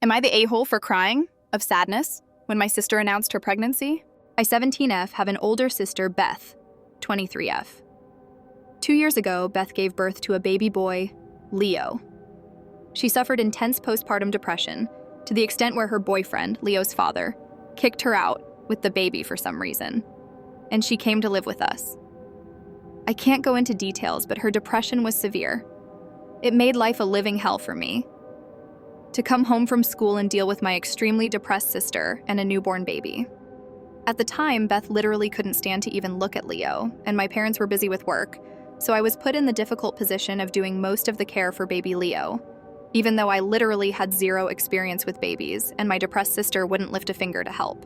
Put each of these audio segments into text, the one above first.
Am I the a-hole for crying of sadness when my sister announced her pregnancy? I, 17F, have an older sister, Beth, 23F. 2 years ago, Beth gave birth to a baby boy, Leo. She suffered intense postpartum depression to the extent where her boyfriend, Leo's father, kicked her out with the baby for some reason, and she came to live with us. I can't go into details, but her depression was severe. It made life a living hell for me. To come home from school and deal with my extremely depressed sister and a newborn baby. At the time, Beth literally couldn't stand to even look at Leo, and my parents were busy with work, so I was put in the difficult position of doing most of the care for baby Leo, even though I literally had zero experience with babies, and my depressed sister wouldn't lift a finger to help.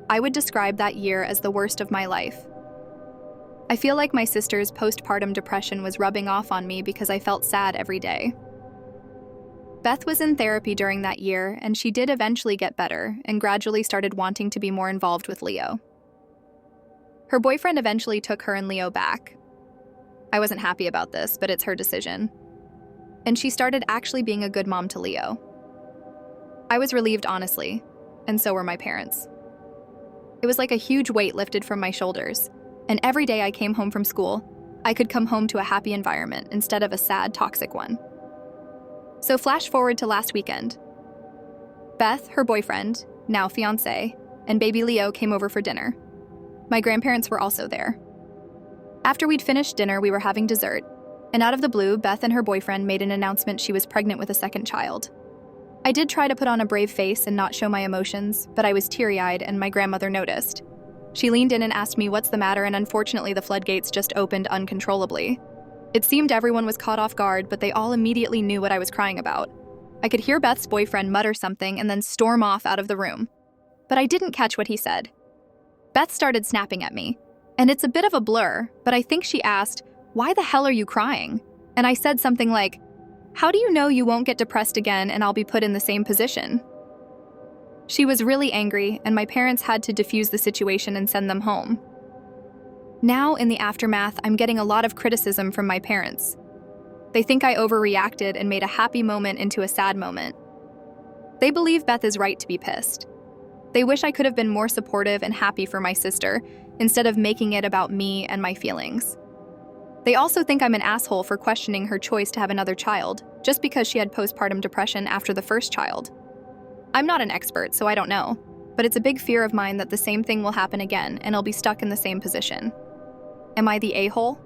I would describe that year as the worst of my life. I feel like my sister's postpartum depression was rubbing off on me because I felt sad every day. Beth was in therapy during that year, and she did eventually get better and gradually started wanting to be more involved with Leo. Her boyfriend eventually took her and Leo back. I wasn't happy about this, but it's her decision. And she started actually being a good mom to Leo. I was relieved, honestly, and so were my parents. It was like a huge weight lifted from my shoulders, and every day I came home from school, I could come home to a happy environment instead of a sad, toxic one. So flash forward to last weekend. Beth, her boyfriend, now fiancé, and baby Leo came over for dinner. My grandparents were also there. After we'd finished dinner, we were having dessert, and out of the blue, Beth and her boyfriend made an announcement she was pregnant with a second child. I did try to put on a brave face and not show my emotions, but I was teary-eyed and my grandmother noticed. She leaned in and asked me what's the matter, and unfortunately the floodgates just opened uncontrollably. It seemed everyone was caught off guard, but they all immediately knew what I was crying about. I could hear Beth's boyfriend mutter something and then storm off out of the room. But I didn't catch what he said. Beth started snapping at me, and it's a bit of a blur, but I think she asked, "Why the hell are you crying?" And I said something like, "How do you know you won't get depressed again and I'll be put in the same position?" She was really angry, and my parents had to defuse the situation and send them home. Now, in the aftermath, I'm getting a lot of criticism from my parents. They think I overreacted and made a happy moment into a sad moment. They believe Beth is right to be pissed. They wish I could have been more supportive and happy for my sister, instead of making it about me and my feelings. They also think I'm an asshole for questioning her choice to have another child, just because she had postpartum depression after the first child. I'm not an expert, so I don't know, but it's a big fear of mine that the same thing will happen again and I'll be stuck in the same position. Am I the a-hole?